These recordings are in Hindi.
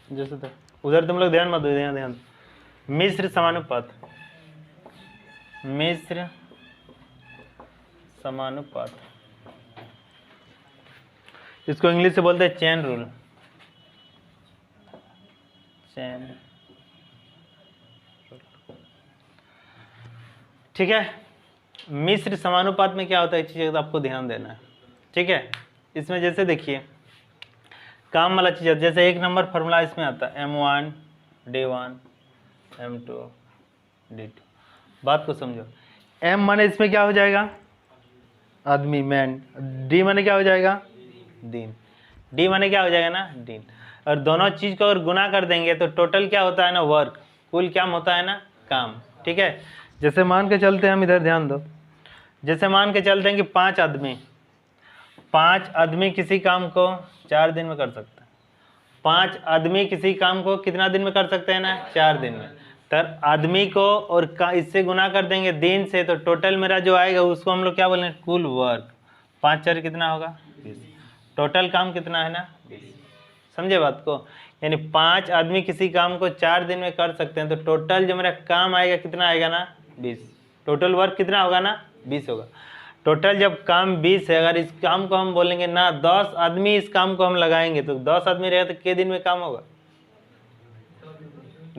जैसे तो उधर तुम लोग ध्यान मत दो, ध्यान ध्यान। मिश्र समानुपात, मिश्र समानुपात, इसको इंग्लिश से बोलते हैं चेन रूल, चेन। ठीक है, मिश्र समानुपात में क्या होता है, एक चीज आपको ध्यान देना है। ठीक है, इसमें जैसे देखिए काम वाला चीज, जैसे एक नंबर फॉर्मूला इसमें आता है M1 D1 M2 D2। बात को समझो, M माने इसमें क्या हो जाएगा, आदमी मैन, D माने क्या हो जाएगा, दिन, D माने क्या हो जाएगा ना, दिन। और दोनों चीज को अगर गुना कर देंगे तो टोटल क्या होता है ना, वर्क, कुल क्या होता है ना, काम। ठीक है, जैसे मान के चलते हैं हम, इधर ध्यान दो, जैसे मान के चलते हैं कि 5 आदमी किसी काम को 4 दिन में कर सकते हैं। 5 आदमी किसी काम को कितना दिन में कर सकते हैं ना, 4 दिन में। तर आदमी को और इससे गुना कर देंगे दिन से, तो टोटल मेरा जो आएगा उसको हम लोग क्या बोलेंगे, कुल वर्क। 5 4 कितना होगा, 20। टोटल काम कितना है ना, 20। समझे बात को, यानी 5 आदमी किसी काम को 4 दिन में कर सकते हैं, तो टोटल जो मेरा काम आएगा कितना आएगा ना, 20। टोटल वर्क कितना होगा ना, 20 होगा। टोटल जब काम 20 है, अगर इस काम को हम बोलेंगे ना 10 आदमी इस काम को हम लगाएंगे, तो 10 आदमी रहेगा तो कितने दिन में काम होगा,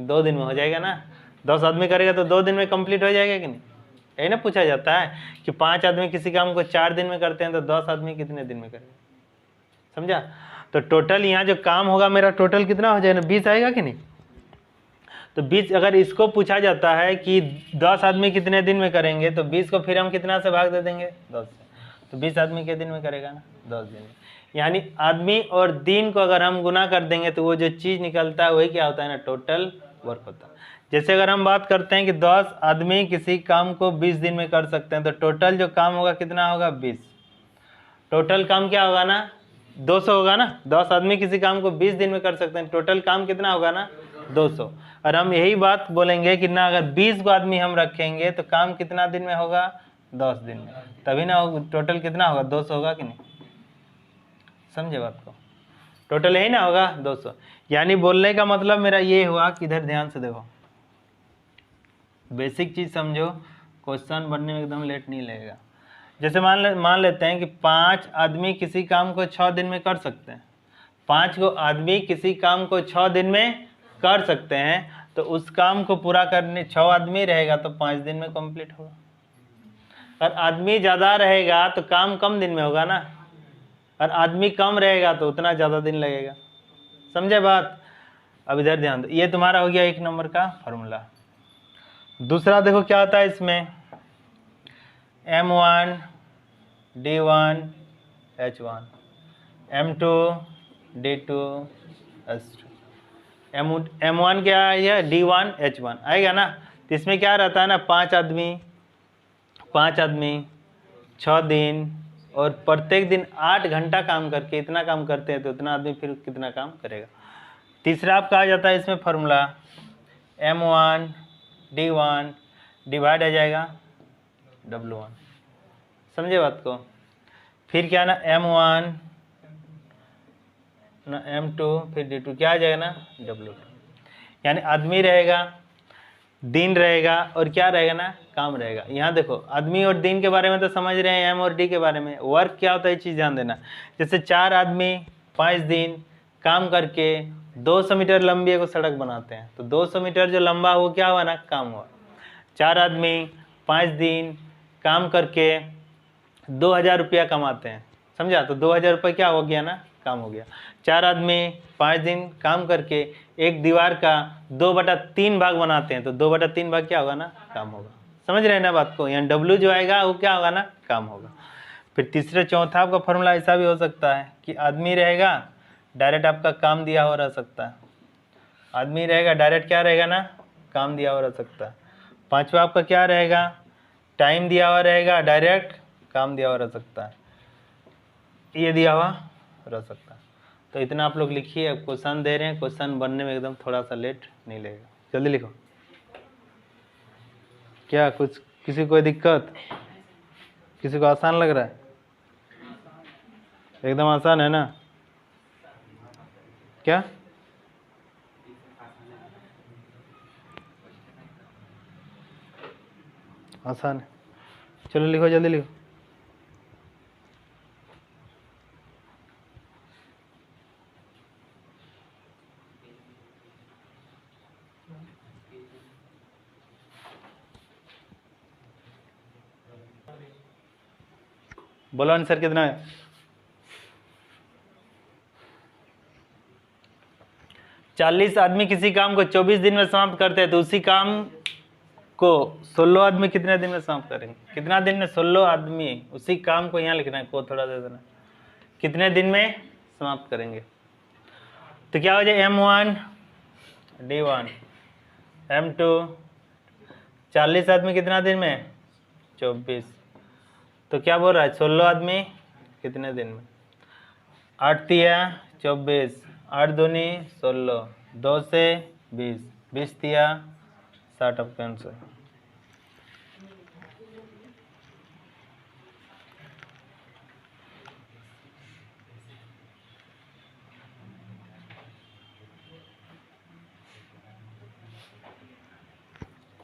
2 दिन में हो जाएगा ना। 10 आदमी करेगा तो 2 दिन में कंप्लीट हो जाएगा कि नहीं, यही ना पूछा जाता है कि 5 आदमी किसी काम को 4 दिन में करते हैं, तो 10 आदमी कितने दिन में करेगा। समझा, तो टोटल यहाँ जो काम होगा मेरा टोटल कितना हो जाएगा, 20 आएगा कि नहीं। तो 20, अगर इसको पूछा जाता है कि 10 आदमी कितने दिन में करेंगे, तो 20 को फिर हम कितना से भाग दे देंगे, 10 से, तो 20 आदमी के दिन में करेगा ना, 10 दिन में। यानी आदमी और दिन को अगर हम गुना कर देंगे तो वो जो चीज़ निकलता है वही क्या होता है ना, टोटल वर्क होता है। जैसे अगर हम बात करते हैं कि 10 आदमी किसी काम को 20 दिन में कर सकते हैं, तो टोटल जो काम होगा कितना होगा, 20। टोटल काम क्या होगा ना, 200 होगा ना। 10 आदमी किसी काम को 20 दिन में कर सकते हैं, टोटल काम कितना होगा ना, 200। और हम यही बात बोलेंगे कि ना अगर 20 को आदमी हम रखेंगे तो काम कितना दिन में होगा, 10 दिन में, तभी ना टोटल कितना होगा, 200 होगा कि नहीं। समझे बात को, टोटल यही ना होगा 200। यानी बोलने का मतलब मेरा ये हुआ कि इधर ध्यान से देखो, बेसिक चीज समझो, क्वेश्चन बनने में एकदम लेट नहीं लगेगा। जैसे मान लेते हैं कि 5 आदमी किसी काम को 6 दिन में कर सकते हैं। 5 को आदमी किसी काम को 6 दिन में कर सकते हैं, तो उस काम को पूरा करने 6 आदमी रहेगा तो 5 दिन में कंप्लीट होगा। और आदमी ज़्यादा रहेगा तो काम कम दिन में होगा ना, और आदमी कम रहेगा तो उतना ज़्यादा दिन लगेगा। समझे बात। अब इधर ध्यान दो, ये तुम्हारा हो गया 1 नंबर का फार्मूला। दूसरा देखो क्या आता है इसमें, M1 D1 H1 M2 D2 H2। M1 क्या है, D1 H1 आएगा ना। तो इसमें क्या रहता है ना, 5 आदमी 6 दिन, और प्रत्येक दिन 8 घंटा काम करके इतना काम करते हैं, तो इतना आदमी फिर कितना काम करेगा। तीसरा आपका आ जाता है इसमें फार्मूला, M1 D1 डिवाइड आ जाएगा W1। समझे बात को। फिर क्या ना M1 ना M2 फिर D2 क्या आ जाएगा ना, W2। यानी आदमी रहेगा, दिन रहेगा, और क्या रहेगा ना, काम रहेगा। यहाँ देखो आदमी और दिन के बारे में तो समझ रहे हैं, M और D के बारे में। वर्क क्या होता है ये चीज़ ध्यान देना। जैसे 4 आदमी 5 दिन काम करके 200 मीटर लंबी एक सड़क बनाते हैं, तो 200 मीटर जो लंबा वो क्या हुआ ना, काम हुआ। 4 आदमी 5 दिन काम करके 2000 रुपया कमाते हैं, समझा, तो 2000 रुपये क्या हो गया ना, काम हो गया। 4 आदमी 5 दिन काम करके एक दीवार का 2/3 भाग बनाते हैं, तो 2/3 भाग क्या होगा ना, काम होगा। समझ रहे हैं ना बात को। यहाँ W जो आएगा वो क्या होगा ना, काम होगा। फिर तीसरे चौथा आपका फॉर्मूला ऐसा भी हो सकता है कि आदमी रहेगा, डायरेक्ट आपका काम दिया हुआ रह सकता है। आदमी रहेगा, डायरेक्ट क्या रहेगा ना, काम दिया हुआ रह सकता है। पांचवा आपका क्या रहेगा, टाइम दिया हुआ रहेगा, डायरेक्ट काम दिया हुआ रह सकता है, ये दिया हुआ रह सकता है। तो इतना आप लोग लिखिए। अब क्वेश्चन दे रहे हैं, क्वेश्चन बनने में एकदम थोड़ा सा लेट नहीं लगेगा, जल्दी लिखो। क्या कुछ किसी को कोई दिक्कत, किसी को आसान लग रहा है, एकदम आसान है ना। क्या आसान है। चलो लिखो, जल्दी लिखो। बोलो आंसर कितना है? 40 आदमी किसी काम को 24 दिन में समाप्त करते हैं तो उसी काम को 16 आदमी कितने दिन में समाप्त करेंगे? कितना दिन में 16 आदमी उसी काम को, यहाँ लिखना है, को थोड़ा दे देना, कितने दिन में समाप्त करेंगे? तो क्या हो जाए, M1 D1 M2 40 आदमी कितना दिन में? 24। तो क्या बोल रहा है, 16 आदमी कितने दिन में? 8 तिया 24, 8 दूनी 16, 2 से 20, 20 तिया 60। आपका आंसर।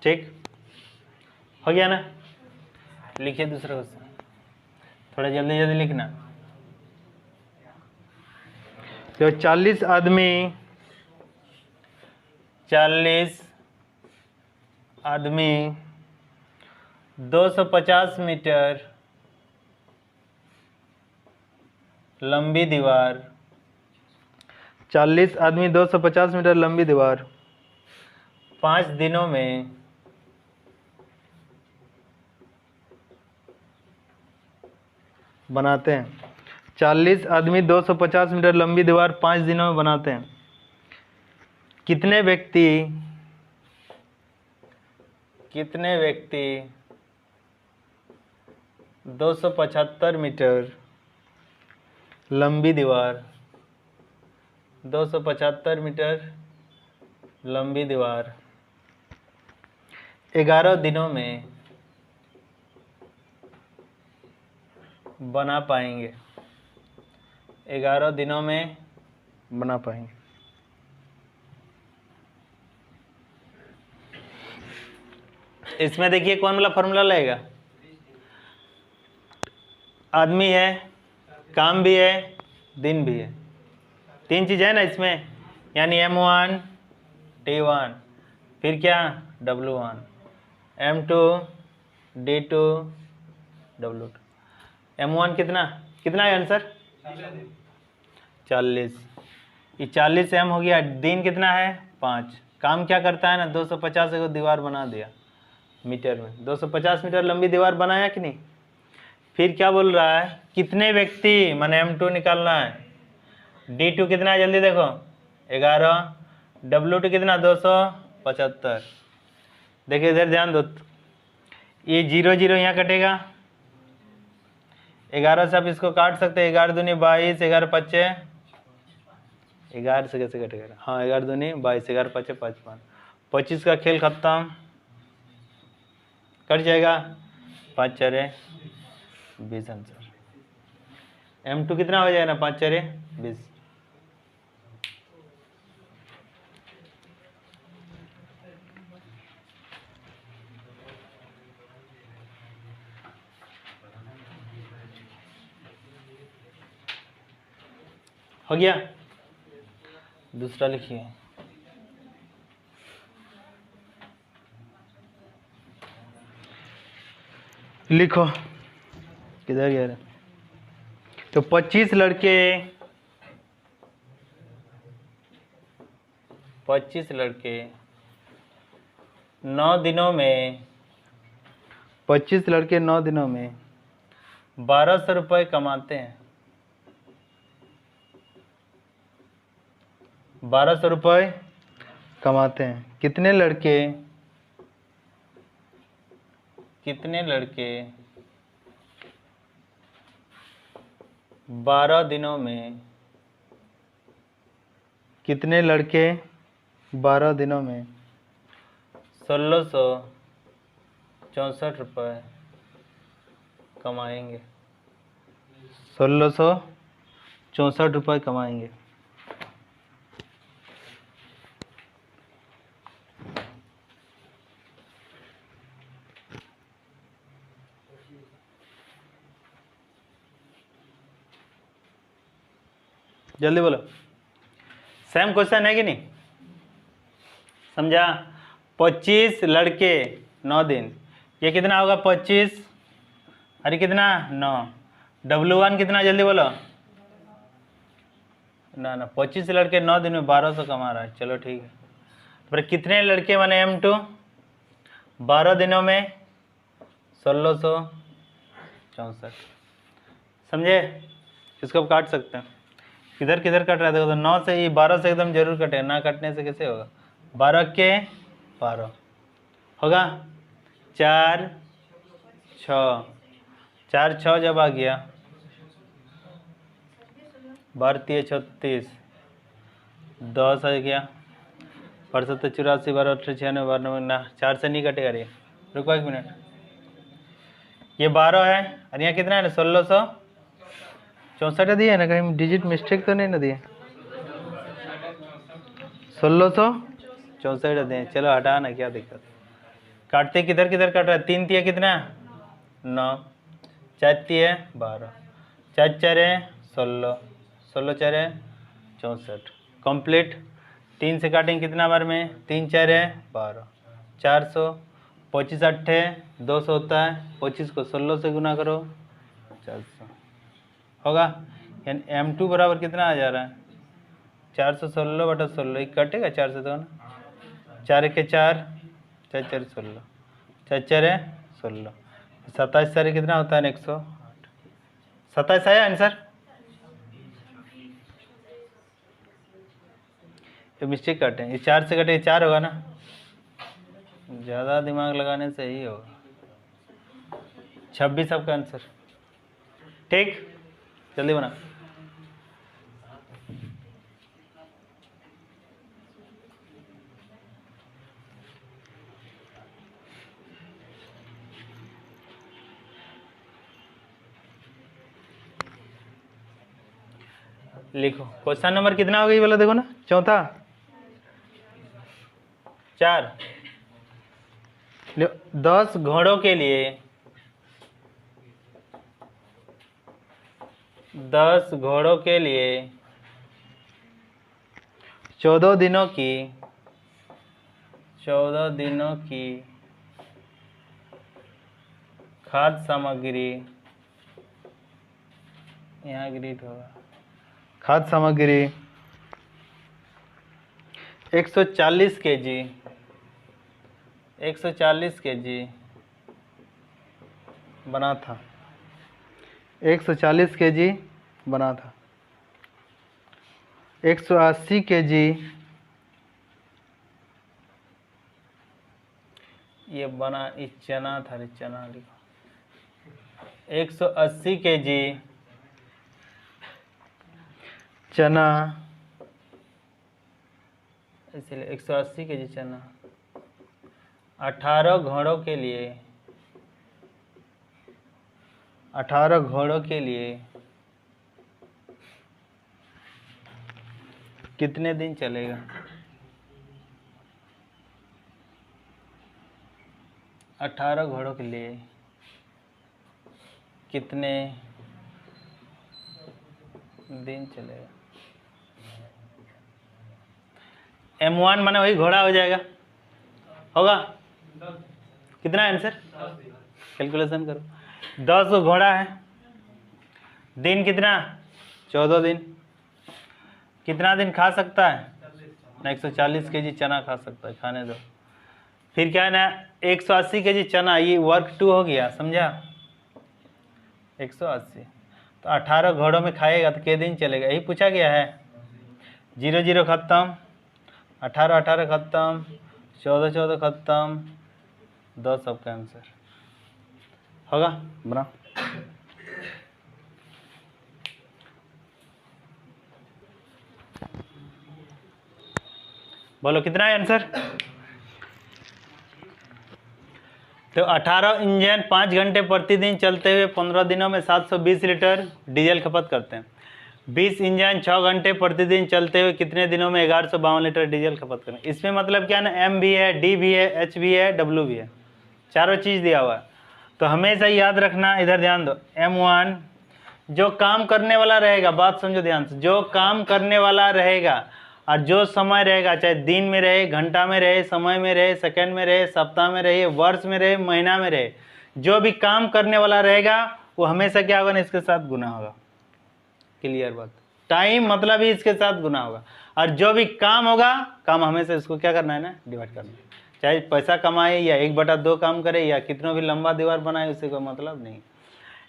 ठीक हो गया ना? लिखिए दूसरा क्वेश्चन, थोड़ा जल्दी जल्दी लिखना। तो 40 आदमी 250 मीटर लंबी दीवार, 40 आदमी 250 मीटर लंबी दीवार 5 दिनों में बनाते हैं। 40 आदमी 250 मीटर लंबी दीवार 5 दिनों में बनाते हैं। कितने व्यक्ति 275 मीटर लंबी दीवार 275 मीटर लंबी दीवार 11 दिनों में बना पाएंगे? 11 दिनों में बना पाएंगे। इसमें देखिए कौन वाला फॉर्मूला लगेगा? आदमी है, काम भी है, दिन भी है, 3 चीज़ है ना इसमें, यानी M1 D1, फिर क्या W1, M2 D2 W2। M1 कितना है आंसर? 40। ये 40 M हो गया। दिन कितना है? 5। काम क्या करता है ना, 250 को दीवार बना दिया मीटर में, 250 मीटर लंबी दीवार बनाया कि नहीं? फिर क्या बोल रहा है, कितने व्यक्ति, माने M2 निकालना है। D2 कितना है जल्दी देखो, 11। W2 कितना? 275। देखिए इधर ध्यान दो, ये 0 0 यहाँ कटेगा, 11 से आप इसको काट सकते हैं, 11 दूनी 22, 11 पच्चे 11 से कैसे कटेगा? हाँ 11 दूनी 22, 11 पच्चे 55, 25 का खेल खत्म, कट जाएगा, 5 4 20 आंसर। M2 कितना हो जाएगा ना, 5 4 20। हो गया? दूसरा लिखिए। लिखो, किधर गया? तो 25 लड़के 9 दिनों में 25 लड़के 9 दिनों में 1200 रुपये कमाते हैं। 1200 रुपये कमाते हैं। कितने लड़के 12 दिनों में, कितने लड़के 12 दिनों में 1664 रुपये कमाएंगे? 1664 रुपये कमाएंगे। जल्दी बोलो। सेम क्वेश्चन है कि नहीं? समझा? 25 लड़के 9 दिन, ये कितना होगा 25, अरे कितना 9, W1 कितना जल्दी बोलो। ना 25 लड़के 9 दिन में 1200 कमा रहा है, चलो ठीक है। पर कितने लड़के माने M2, 12 दिनों में 1664। समझे? इसको आप काट सकते हैं। किधर किधर कट रहा है देखो, तो 9 से ही 12 से एकदम जरूर कटे, ना कटने से कैसे होगा। 12 के 12 होगा 4 6, 4 6 जब आ गया 12 36, 10 आ गया 68 84 12 18 96 92 ना 4 से नहीं कटेगा रे। रुको 1 मिनट, ये 12 है और यहाँ कितना है ना 1664 दिया है ना, कहीं डिजिट मिस्टेक तो नहीं ना दिए? 1664 दिए, चलो हटा ना, क्या दिक्कत। काटते किधर किधर कट रहा है, 3 तिया कितना 9, 4 तिया 12, 4 4 16, 16 4 64 कंप्लीट। 3 से काटेंगे कितना बार में, 3 4 12, 400, 25 8 200 होता है, 25 को 16 से गुना करो 400 होगा। यानी M2 बराबर कितना आ जा रहा है 416 बटा 16, एक कटेगा 4 से तो ना, 4 के 4, 4 4 16, 4 4 16, 27 सारे कितना होता है 108, 27 आया आंसर। ये मिस्टेक काटे, ये 4 से कटे 4 होगा ना, ज़्यादा दिमाग लगाने से ही होगा। 26 आपका आंसर, ठीक, जल्दी बना। लिखो क्वेश्चन नंबर कितना हो गई बोला, देखो ना, चौथा 4। 10 घोड़ों के लिए 10 घोड़ों के लिए 14 दिनों की खाद्य सामग्री, यहाँ ग्रीट होगा, खाद्य सामग्री 140 केजी 140 केजी बना था, 140 केजी बना था। 180 केजी ये बना, ये चना था, रे चना लिखो। 180 केजी चना, इसलिए 180 केजी चना। 18 घोड़ों के लिए 18 घोड़ों के लिए कितने दिन चलेगा? 18 घोड़ों के लिए कितने दिन चलेगा? M1 माने वही घोड़ा हो जाएगा, होगा कितना आंसर, कैलकुलेशन करो। 10 घोड़ा है, दिन कितना 14 दिन, कितना दिन खा सकता है ना, 140 केजी चना खा सकता है, खाने दो। फिर क्या है ना 180 केजी चना, ये वर्क 2 हो गया, समझा, 180 तो 18 घोड़ों में खाएगा तो कितने दिन चलेगा, यही पूछा गया है। 0 0 खत्म, 18 18 खत्म, 14 14 खत्म, 10 सबका आंसर होगा। बना बोलो कितना है आंसर। तो 18 इंजन 5 घंटे प्रतिदिन चलते हुए 15 दिनों में 720 लीटर डीजल खपत करते हैं। 20 इंजन 6 घंटे प्रतिदिन चलते हुए कितने दिनों में 1152 लीटर डीजल खपत करें। इसमें मतलब क्या ना, M भी है, D भी है, H भी है, W भी है, चारों चीज़ दिया हुआ है। तो हमेशा याद रखना, इधर ध्यान दो, M1 जो काम करने वाला रहेगा, बात समझो ध्यान से, जो काम करने वाला रहेगा और जो समय रहेगा, चाहे दिन में रहे, घंटा में रहे, समय में रहे, सेकंड में रहे, सप्ताह में रहे, वर्ष में रहे, महीना में रहे, जो भी काम करने वाला रहेगा वो हमेशा क्या होगा ना, इसके साथ गुना होगा। क्लियर बात। टाइम मतलब ही इसके साथ गुना होगा, और जो भी काम होगा, काम हमेशा इसको क्या करना है ना, डिवाइड करना है। चाहे पैसा कमाए या 1/2 काम करे या कितना भी लंबा दीवार बनाए, उससे कोई मतलब नहीं।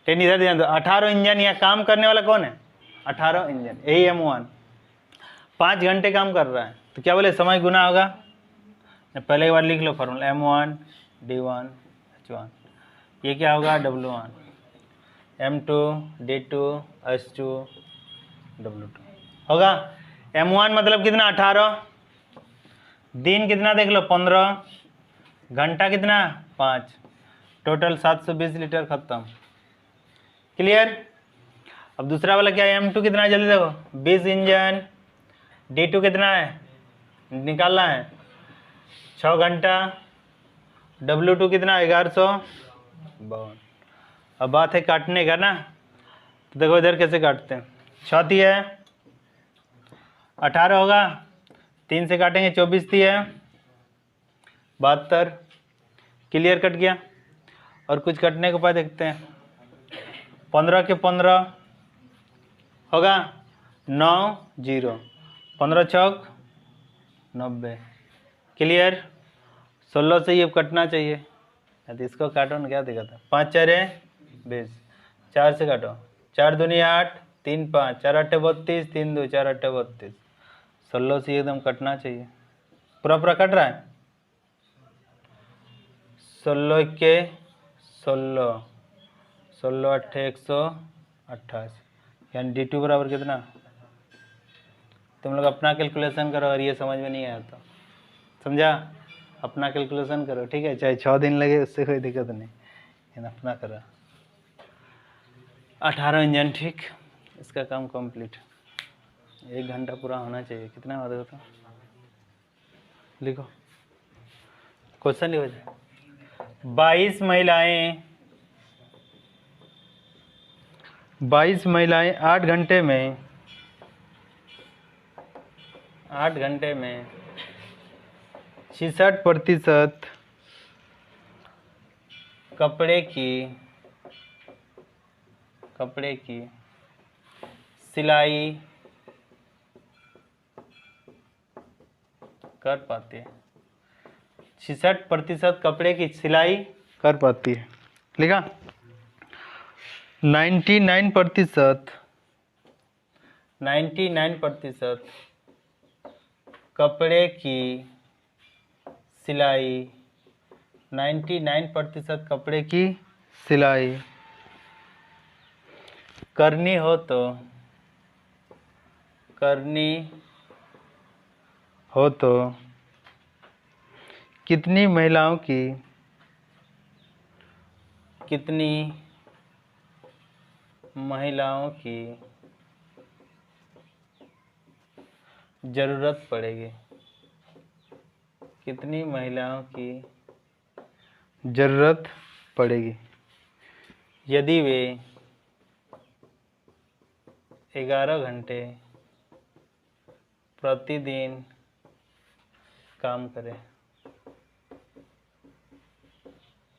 लेकिन इधर ध्यान दो, 18 इंजन या काम करने वाला कौन है, 18 इंजन, यही M1 5 घंटे काम कर रहा है, तो क्या बोले, समय गुना होगा। पहले एक बार लिख लो फॉर्मूला, M1 D1 H1, ये क्या होगा, W1 M2 D2 H2 W2 होगा। M1 मतलब कितना, 18, दिन कितना देख लो 15, घंटा कितना 5, टोटल 720 लीटर खत्म। क्लियर। अब दूसरा वाला क्या है, M2 कितना है, जल्दी देखो, 20 इंजन, D2 कितना है, निकालना है 6 घंटा, W2 कितना 1152। अब बात है काटने का ना, तो देखो इधर कैसे काटते हैं, 6 है, 18 होगा, 3 से काटेंगे 24 है, 72। क्लियर, कट गया। और कुछ कटने के उपाय देखते हैं, 15 के 15 होगा 9 0, 15 चौक 90। क्लियर। 16 से ये कटना चाहिए, तो इसको काटो ना, क्या दिक्कत है, 5 4 20, 4 से काटो, 4 दूनी 8, 3 5, 4 8 32, 3 2 4 8 32, 16 से एकदम कटना चाहिए, पूरा पूरा कट रहा है। 16 के 16, 16 8 128, यानी D2 बराबर कितना। तुम लोग अपना कैलकुलेशन करो, और ये समझ में नहीं आया तो समझा, अपना कैलकुलेशन करो, ठीक है, चाहे 6 दिन लगे, उससे कोई दिक्कत नहीं, लेकिन अपना करो। 18 इंजन, ठीक, इसका काम कंप्लीट। 1 घंटा पूरा होना चाहिए, कितना हुआ देखो तो, लिखो क्वेश्चन लिखो जाए। 22 महिलाएं 8 घंटे में 66% कपड़े की सिलाई कर पाती है। 66% कपड़े की सिलाई कर पाती है, लिखा। 99% कपड़े की सिलाई 99% कपड़े की सिलाई करनी हो तो कितनी महिलाओं की जरूरत पड़ेगी, कितनी महिलाओं की जरूरत पड़ेगी यदि वे 11 घंटे प्रतिदिन काम करें,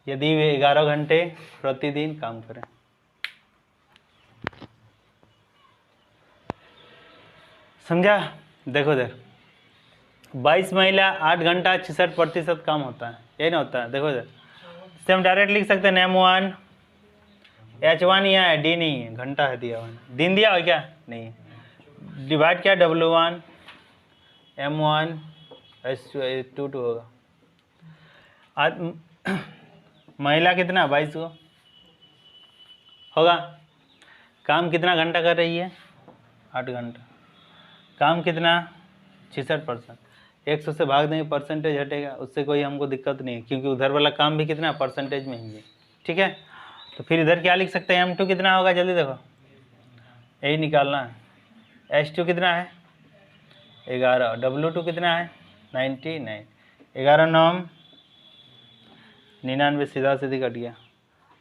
यदि वे 11 घंटे प्रतिदिन काम करें। समझा। देखो इधर 22 महिला 8 घंटा 66% काम होता है, यही ना होता है। देखो इधर से हम डायरेक्ट लिख सकते हैं M1 H1 यहाँ है, D नहीं है, घंटा है दिया हुआ, दिन दिया हुआ क्या नहीं है, डिवाइड क्या W1 M1 H2 होगा। महिला कितना 22 को होगा, काम कितना घंटा कर रही है 8 घंटा, काम कितना 66%, 100 से भाग देंगे परसेंटेज हटेगा, उससे कोई हमको दिक्कत नहीं है, क्योंकि उधर वाला काम भी कितना परसेंटेज में ही है, ठीक है। तो फिर इधर क्या लिख सकते हैं, M2 कितना होगा, जल्दी देखो, यही निकालना है। H2 कितना है 11, W2 कितना है 99, 11 9 99, सीधा सीधी कट गया।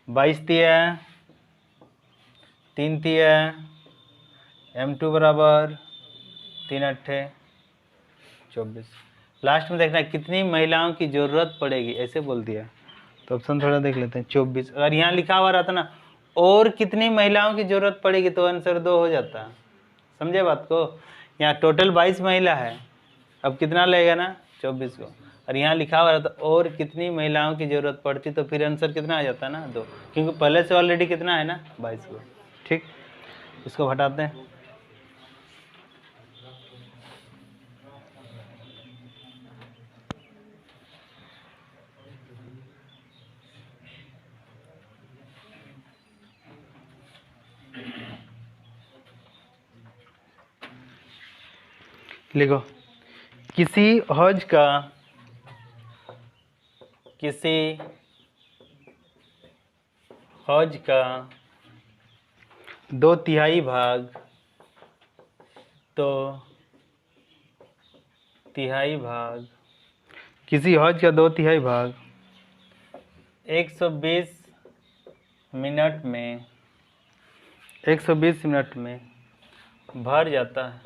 22 है 3 तिया M2 बराबर 3 अट्ठे 24। लास्ट में देखना कितनी महिलाओं की ज़रूरत पड़ेगी, ऐसे बोल दिया तो ऑप्शन थोड़ा देख लेते हैं 24। अगर यहाँ लिखा हुआ रहता ना और कितनी महिलाओं की ज़रूरत पड़ेगी तो आंसर 2 हो जाता। समझे बात को? यहाँ टोटल 22 महिला है, अब कितना लगेगा ना 24 को, और यहाँ लिखा हुआ रहता और कितनी महिलाओं की ज़रूरत पड़ती तो फिर आंसर कितना आ जाता ना 2, क्योंकि पहले से ऑलरेडी कितना है ना 22 को। ठीक, इसको हटाते हैं। लिखो किसी हज का 2/3 भाग किसी हज का 2/3 भाग 120 मिनट में 120 मिनट में भर जाता है,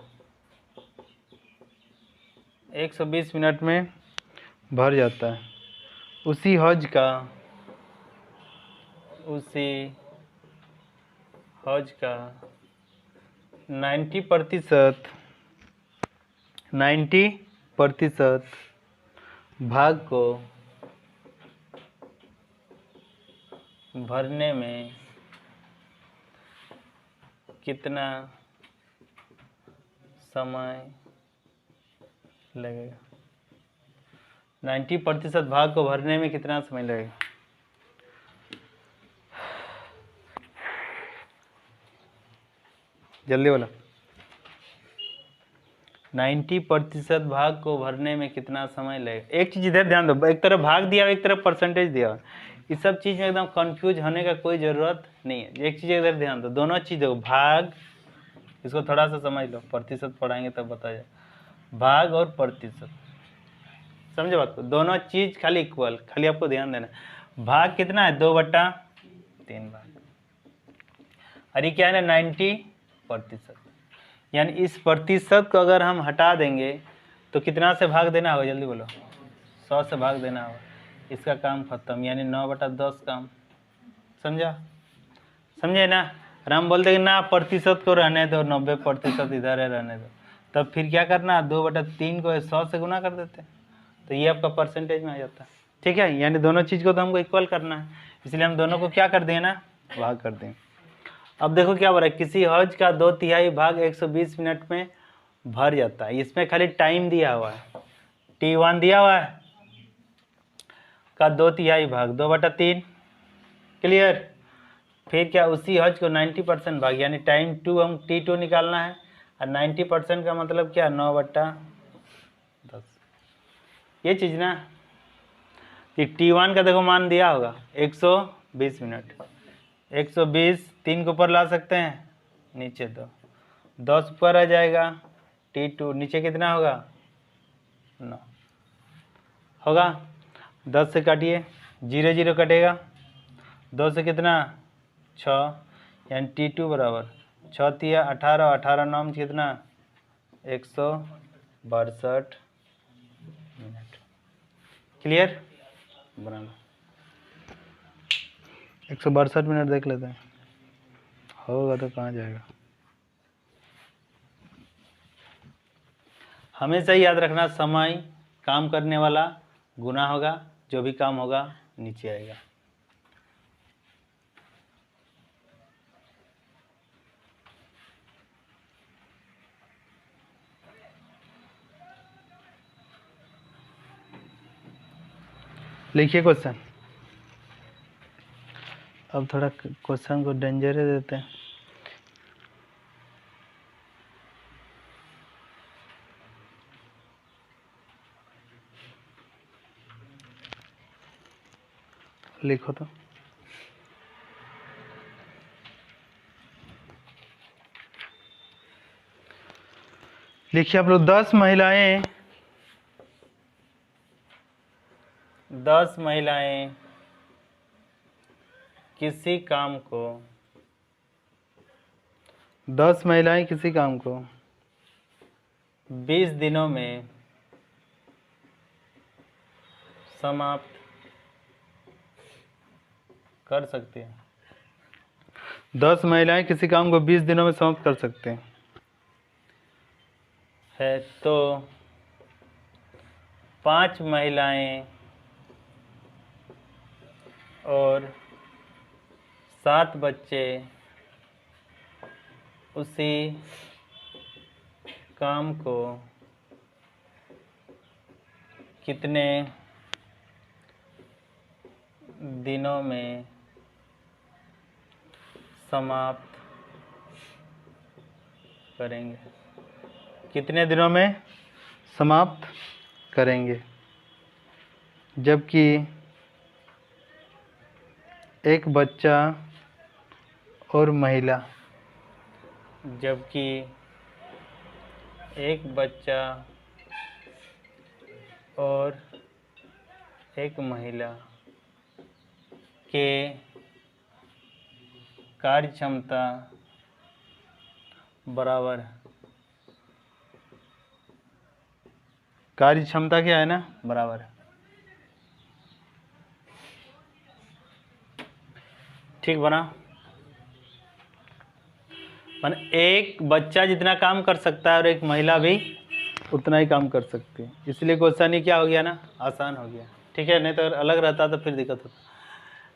120 मिनट में भर जाता है। उसी हज का 90% भाग को भरने में कितना समय लगेगा? 90% भाग को भरने में कितना समय लगेगा? जल्दी बोला। 90% भाग को भरने में कितना समय लगेगा? एक चीज़ इधर ध्यान दो, एक तरफ भाग दिया एक तरफ परसेंटेज दिया। इस सब चीज़ में एकदम कंफ्यूज होने का कोई ज़रूरत नहीं है। एक चीज़ इधर ध्यान दो, दोनों चीज़ देखो, भाग, इसको थोड़ा सा समझ लो, प्रतिशत पढ़ाएंगे तब बता जाए। भाग और प्रतिशत, समझे बात को? दोनों चीज़ खाली इक्वल, खाली आपको ध्यान देना। भाग कितना है? 2/3 भाग, और ये क्या है ना 90%। यानी इस प्रतिशत को अगर हम हटा देंगे तो कितना से भाग देना होगा? जल्दी बोलो। 100 से भाग देना होगा, इसका काम खत्म, यानी 9/10 काम। समझा? समझे ना? और हम बोलते हैं ना प्रतिशत को रहने दो, 90% इधर है रहने दो, तब फिर क्या करना? 2/3 को 100 से गुना कर देते, तो ये आपका परसेंटेज में आ जाता है। ठीक है, यानी दोनों चीज़ को तो हमको इक्वल करना है, इसलिए हम दोनों को क्या कर दें ना, भाग कर दें। अब देखो क्या हो रहा है, किसी हज का 2/3 भाग 120 मिनट में भर जाता है। इसमें खाली टाइम दिया हुआ है, T1 दिया हुआ है का 2/3 भाग 2/3। क्लियर? फिर क्या, उसी हज को 90% भाग, यानी टाइम 2 हम T2 निकालना है, और 90% का मतलब क्या? 9/10। ये चीज़ ना कि T1 का देखो मान दिया होगा 120 मिनट, 120 3 को ऊपर ला सकते हैं, नीचे 10 ऊपर आ जाएगा, T2 नीचे कितना होगा? 9 होगा। 10 से काटिए, 0 0 कटेगा, 2 से कितना? 6, यानी T2 बराबर 6 तिया 18, 18 9 में कितना? 162 मिनट। क्लियर? बराबर 162 मिनट देख लेते हैं, होगा तो कहाँ जाएगा। हमेशा याद रखना, समय काम करने वाला गुना होगा, जो भी काम होगा नीचे आएगा। लिखिए क्वेश्चन। अब थोड़ा क्वेश्चन को डेंजर देते हैं। लिखो तो। लिखिए आप लोग, 10 महिलाएं किसी काम को 10 महिलाएं किसी काम को 20 दिनों में समाप्त कर सकते हैं। 10 महिलाएं किसी काम को 20 दिनों में समाप्त कर सकते हैं है तो 5 महिलाएं और 7 बच्चे उसी काम को कितने दिनों में समाप्त करेंगे? कितने दिनों में समाप्त करेंगे? जबकि एक बच्चा और महिला और एक महिला के कार्यक्षमता बराबर है। कार्यक्षमता क्या है ना, बराबर है। ठीक बना। मान एक बच्चा जितना काम कर सकता है और एक महिला भी उतना ही काम कर सकती है, इसलिए क्वेश्चन ही क्या हो गया ना, आसान हो गया। ठीक है, नहीं तो अगर अलग रहता तो फिर दिक्कत होता।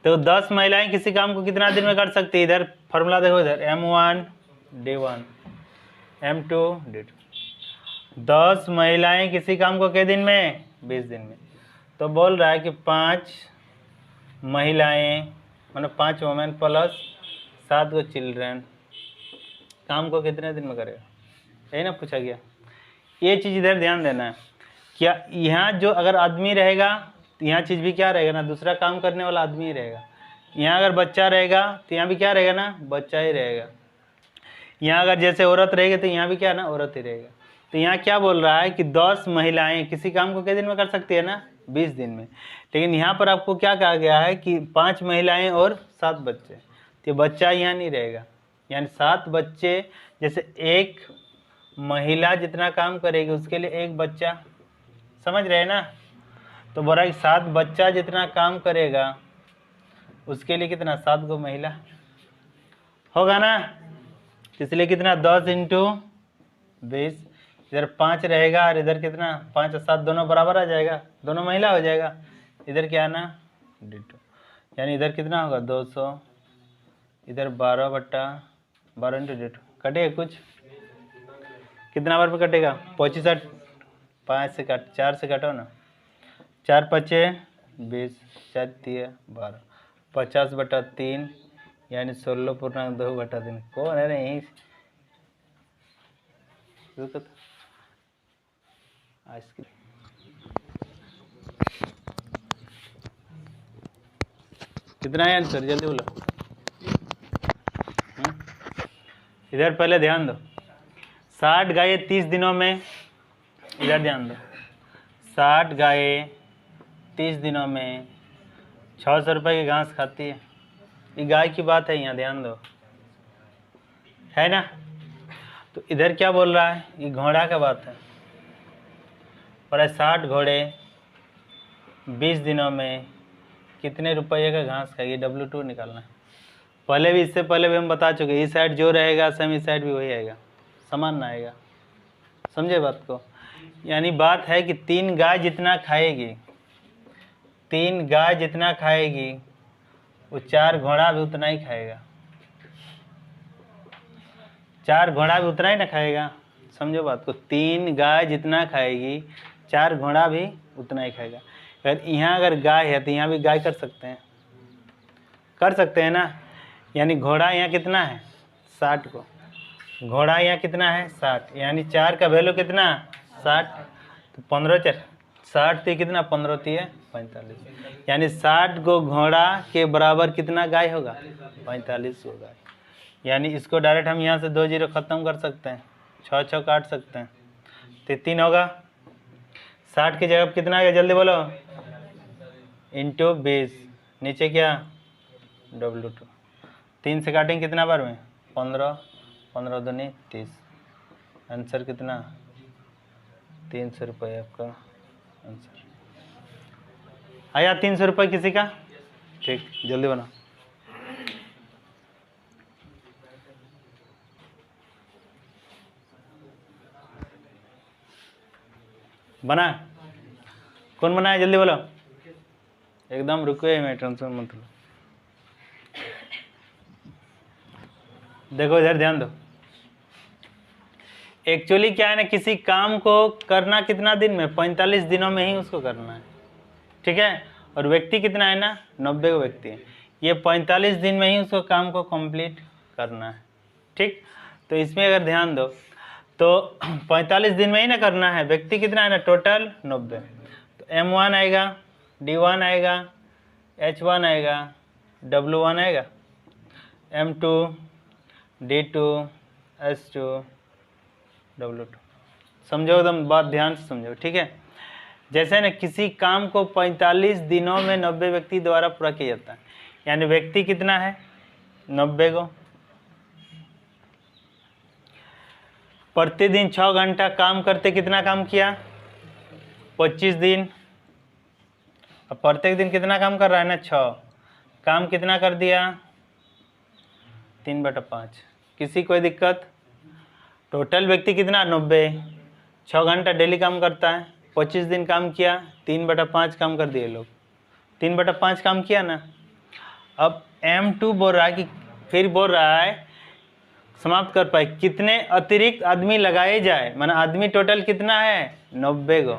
तो 10 महिलाएं किसी काम को कितना दिन में कर सकती है? इधर फॉर्मूला देखो, इधर M1 D1 M2 D2। 10 महिलाएं किसी काम को कितने दिन में? 20 दिन में। तो बोल रहा है कि 5 महिलाएं मतलब 5 वुमेन प्लस 7 को चिल्ड्रन काम को कितने दिन में करेगा, यही ना पूछा गया। ये चीज़ इधर ध्यान देना है। क्या यहाँ जो अगर आदमी रहेगा तो यहाँ चीज़ भी क्या रहेगा ना, दूसरा काम करने वाला आदमी ही रहेगा। यहाँ अगर बच्चा रहेगा तो यहाँ भी क्या रहेगा ना, बच्चा ही रहेगा। यहाँ अगर जैसे औरत रहेगी तो यहाँ भी क्या ना, औरत ही रहेगा। तो यहाँ क्या बोल रहा है कि 10 महिलाएं किसी काम को कितने दिन में कर सकती है ना, 20 दिन में। लेकिन यहाँ पर आपको क्या कहा गया है कि 5 महिलाएं और 7 बच्चे, तो बच्चा यहाँ नहीं रहेगा, यानी 7 बच्चे। जैसे एक महिला जितना काम करेगी उसके लिए एक बच्चा, समझ रहे हैं ना। तो बोल रहा है 7 बच्चा जितना काम करेगा उसके लिए कितना, 7 को महिला होगा ना। इसलिए कितना, 10 इंटू 20। इधर 5 रहेगा और इधर कितना, 5 और 7 दोनों बराबर आ जाएगा, दोनों महिला हो जाएगा। इधर क्या ना, D2, यानी इधर कितना होगा 200, इधर 12/12 इंटू D2। कटेगा कुछ, कितना बार पे कटेगा, 25, 5 से काट, 4 से काटो ना, 4 पचे 20, 4 तिया 12, 50/3 यानी 16.2/3। कौन है यहीं आइसक्रीम। कितना है आंसर, जल्दी बोलो। इधर पहले ध्यान दो, 60 गायें 30 दिनों में, इधर ध्यान दो, 60 गायें 30 दिनों में 600 रुपये की घास खाती है। ये गाय की बात है, यहाँ ध्यान दो, है ना। तो इधर क्या बोल रहा है, ये घोड़ा का बात है। और 60 घोड़े 20 दिनों में कितने रुपये का घास खाएगी, W2 निकालना है। पहले भी, इससे पहले भी हम बता चुके, इस साइड जो रहेगा सेम इस साइड भी वही आएगा, समान ना आएगा। समझे बात को। यानी बात है कि 3 गाय जितना खाएगी, 3 गाय जितना खाएगी वो 4 घोड़ा भी उतना ही खाएगा, 4 घोड़ा भी उतना ही ना खाएगा। समझो बात को, 3 गाय जितना खाएगी 4 घोड़ा भी उतना ही खाएगा। अगर यहाँ अगर गाय है तो यहाँ भी गाय कर सकते हैं, कर सकते हैं ना। यानी घोड़ा यहाँ कितना है, 60 को, घोड़ा यहाँ कितना है 60, यानी 4 का वैल्यू कितना 60, तो 15 4 60 थी कितना, 15 थी 45, यानी 60 को घोड़ा के बराबर कितना गाय होगा, 45 होगा। यानी इसको डायरेक्ट हम यहाँ से 2 जीरो ख़त्म कर सकते हैं, 6 6 काट सकते हैं, तो 3 होगा। 60 की जगह कितना आ गया, जल्दी बोलो, इंटू 20, नीचे क्या W2, 3 से काटेंगे कितना बार में, 15, 15 दूनी 30। आंसर कितना? 300 रुपये आपका आंसर आया। 300 रुपये किसी का? ठीक, जल्दी बना। बना? कौन बनाया? जल्दी बोलो। एकदम रुको मैं टेंशन मत लो। देखो इधर ध्यान दो। एक्चुअली क्या है ना, किसी काम को करना कितना दिन में? 45 दिनों में ही उसको करना है, ठीक है। और व्यक्ति कितना है ना? 90 को व्यक्ति है। ये 45 दिन में ही उसको काम को कंप्लीट करना है, ठीक। तो इसमें अगर ध्यान दो तो 45 दिन में ही ना करना है। व्यक्ति कितना है ना? टोटल 90। तो M1 आएगा, D1 आएगा, H1 आएगा, W1 आएगा, M2, D2, S2, W2। समझो एकदम बात ध्यान से समझो, ठीक है। जैसे ना किसी काम को 45 दिनों में 90 व्यक्ति द्वारा पूरा किया जाता है, यानी व्यक्ति कितना है? 90 को। प्रतिदिन 6 घंटा काम करते कितना काम किया? 25 दिन। अब प्रत्येक दिन कितना काम कर रहा है ना? 6। काम कितना कर दिया? 3/5। किसी कोई दिक्कत? टोटल व्यक्ति कितना? 90। 6 घंटा डेली काम करता है, 25 दिन काम किया, 3/5 काम कर दिए लोग। 3/5 काम किया ना। अब M2 बोल रहा है कि फिर बोल रहा है समाप्त कर पाए कितने अतिरिक्त आदमी लगाए जाए, माना आदमी टोटल कितना है? 90 को।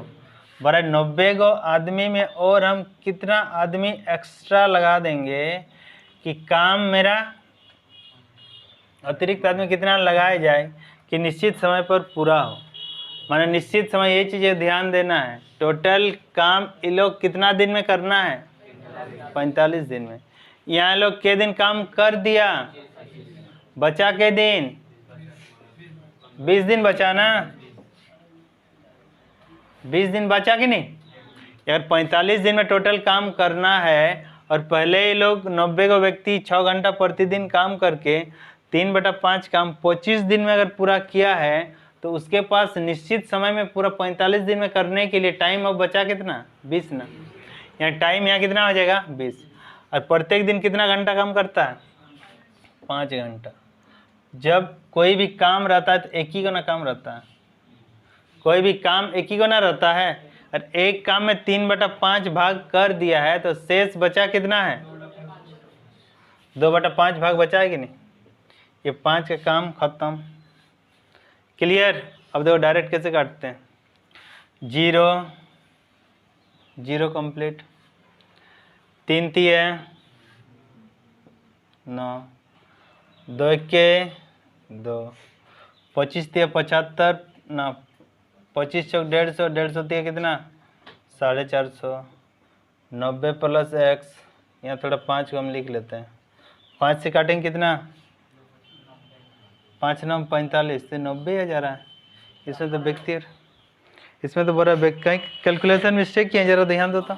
बड़ा 90 को आदमी में और हम कितना आदमी एक्स्ट्रा लगा देंगे कि काम मेरा अतिरिक्त आदमी कितना लगाया जाए कि निश्चित समय पर पूरा हो। माना निश्चित समय, ये चीज़ें ध्यान देना है। टोटल काम ये लोग कितना दिन में करना है? 45 दिन में। यहाँ लोग के दिन काम कर दिया? बचा के दिन? 20 दिन बचा ना? 20 दिन बचा कि नहीं? अगर 45 दिन में टोटल काम करना है और पहले ही लोग 90 को व्यक्ति 6 घंटा प्रतिदिन काम करके 3/5 काम 25 दिन में अगर पूरा किया है, तो उसके पास निश्चित समय में पूरा 45 दिन में करने के लिए टाइम अब बचा कितना? 20 ना। यहाँ टाइम यहाँ कितना हो जाएगा? 20। और प्रत्येक दिन कितना घंटा काम करता है? 5 घंटा। जब कोई भी काम रहता है तो एक ही को ना काम रहता है, कोई भी काम एक ही को ना रहता है। और एक काम में 3/5 भाग कर दिया है तो शेष बचा कितना है? 2/5 भाग बचा है कि नहीं? ये 5 का काम खत्म। क्लियर? अब देखो डायरेक्ट कैसे काटते हैं। 0 0 कंप्लीट, 3 3 9, 2 1 2, 25 3 75 ना, 25 चौक 150, 150 3 कितना? 450। 90 प्लस x, यहाँ थोड़ा 5 को हम लिख लेते हैं। 5 से काटेंगे कितना? 5 9 45 से 90 आ जा रहा है। इसमें तो व्यक्ति, इसमें तो बड़ा कहीं कैलकुलेशन मिस्टेक किए, जरा ध्यान दो तो।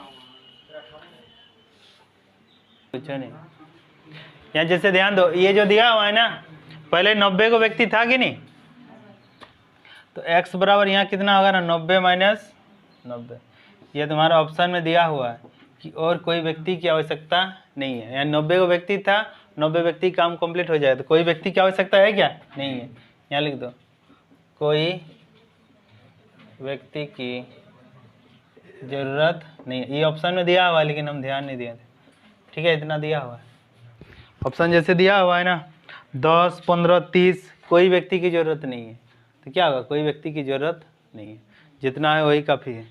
कुछ नहीं। यहाँ जैसे ध्यान दो, ये जो दिया हुआ है ना, पहले 90 को व्यक्ति था कि नहीं? तो x बराबर यहाँ कितना होगा ना? 90 माइनस 90। ये तुम्हारा ऑप्शन में दिया हुआ है कि और कोई व्यक्ति की आवश्यकता नहीं है। यानी 90 को व्यक्ति था, 90 व्यक्ति काम कंप्लीट हो जाए, तो कोई व्यक्ति की आवश्यकता है क्या? नहीं है। यहाँ लिख दो, कोई व्यक्ति की जरूरत नहीं है। ये ऑप्शन में दिया हुआ है लेकिन हम ध्यान नहीं दिए थे, ठीक है। इतना दिया हुआ है ऑप्शन, जैसे दिया हुआ है ना 10 15 30, कोई व्यक्ति की जरूरत नहीं है। तो क्या होगा? कोई व्यक्ति की जरूरत नहीं है, जितना है वही काफ़ी है।